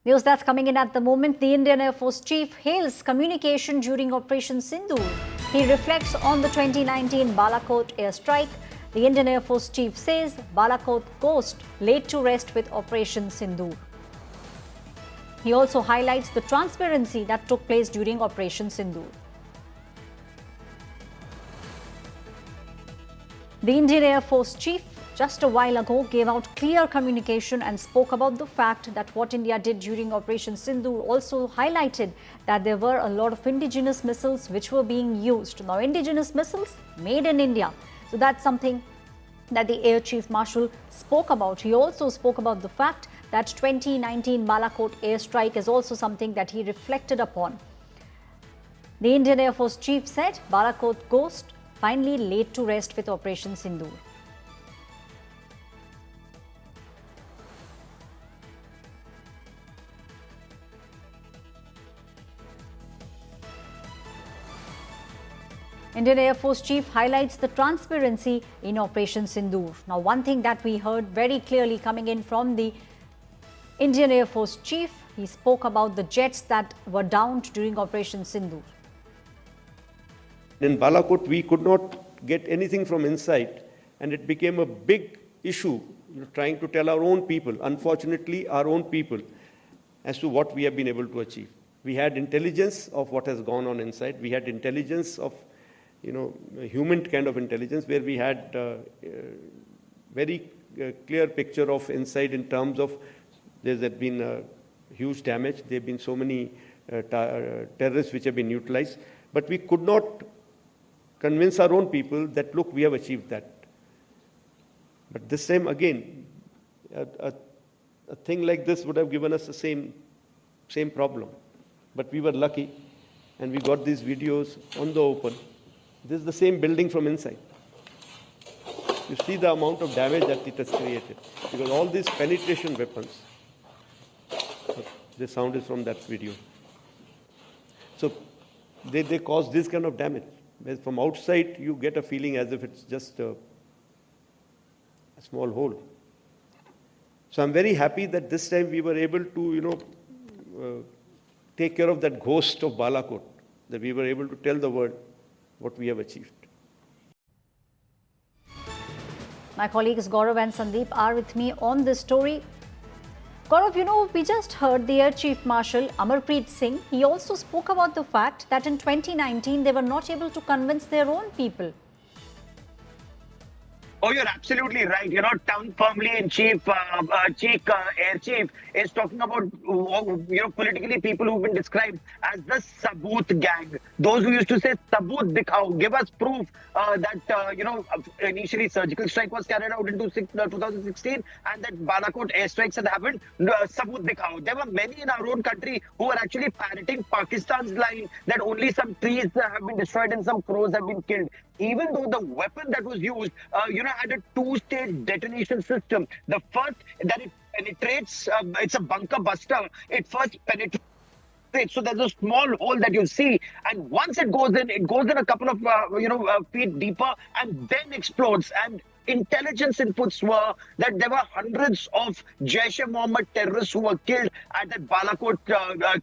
News that's coming in at the moment. The Indian Air Force Chief hails communication during Operation Sindoor. He reflects on the 2019 Balakot airstrike. The Indian Air Force Chief says Balakot ghost laid to rest with Operation Sindoor. He also highlights the transparency that took place during Operation Sindoor. The Indian Air Force Chief just a while ago gave out clear communication and spoke about the fact that what India did during Operation Sindoor, also highlighted that there were a lot of indigenous missiles which were being used. Now, indigenous missiles made in India. So that's something that the Air Chief Marshal spoke about. He also spoke about the fact that 2019 Balakot airstrike is also something that he reflected upon. The Indian Air Force Chief said Balakot ghost finally laid to rest with Operation Sindoor. Indian Air Force Chief highlights the transparency in Operation Sindoor. Now, one thing that we heard very clearly coming in from the Indian Air Force Chief, he spoke about the jets that were downed during Operation Sindoor. In Balakot, we could not get anything from inside, and it became a big issue, trying to tell our own people, unfortunately our own people, as to what we have been able to achieve. We had intelligence of what has gone on inside. We had intelligence of a human kind of intelligence, where we had very clear picture of inside in terms of there has been huge damage. There have been so many terrorists which have been utilized. But we could not convince our own people that, look, we have achieved that. But this time again, a thing like this would have given us the same problem. But we were lucky, and we got these videos on the open. This is the same building from inside. You see the amount of damage that it has created, because all these penetration weapons, the sound is from that video. So they cause this kind of damage. Whereas from outside, you get a feeling as if it's just a small hole. So I'm very happy that this time we were able to, take care of that ghost of Balakot, that we were able to tell the world what we have achieved. My colleagues Gaurav and Sandeep are with me on this story. Gaurav, we just heard the Air Chief Marshal Amarpreet Singh. He also spoke about the fact that in 2019 they were not able to convince their own people. Oh, you're absolutely right. Tongue firmly in cheek, Air Chief is talking about, politically people who've been described as the Saboot gang. Those who used to say, Saboot dikhao, give us proof that, initially surgical strike was carried out in 2016 and that Balakot airstrikes had happened. Saboot dikhao. There were many in our own country who were actually parroting Pakistan's line that only some trees have been destroyed and some crows have been killed. Even though the weapon that was used, had a two-stage detonation system. The first, that it penetrates, it's a bunker buster. It first penetrates. So there's a small hole that you see, and once it goes in a couple of feet deeper, and then explodes. And intelligence inputs were that there were hundreds of jaish-e-mohammed terrorists who were killed at that Balakot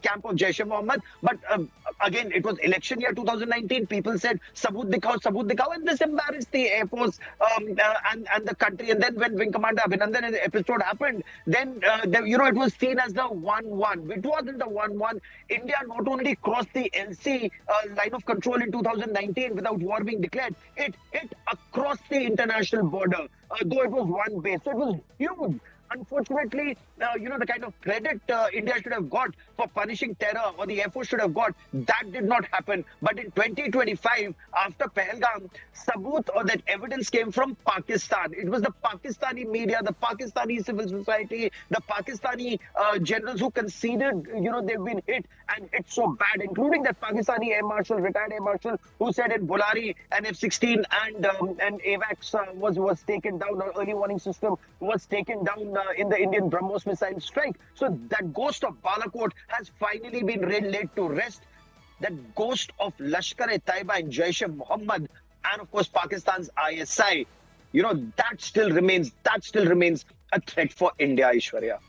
camp of jaish-e-mohammed. But again, it was election year 2019. People said Saboot dikhao, and this embarrassed the Air Force and the country. And then when Wing Commander Abhinandan episode happened, then it was seen as the 1-1. It wasn't the 1-1. India not only crossed the LC line of control in 2019 without war being declared, it hit across the international border, though it was one base. So it was huge. Unfortunately, the kind of credit India should have got for punishing terror, or the Air Force should have got, that did not happen. But in 2025, after Pahalgam, Saboot, or that evidence came from Pakistan. It was the Pakistani media, the Pakistani civil society, the Pakistani generals who conceded, they've been hit, and it's so bad, including that Pakistani Air Marshal, retired Air Marshal, who said in Bolari, an F-16 and AVAX was taken down, an early warning system was taken down in the Indian BrahMos missile strike. So that ghost of Balakot has finally been laid to rest. That ghost of Lashkar-e-Taiba and Jaish-e-Mohammed, and of course Pakistan's ISI, that still remains a threat for India, Aishwarya.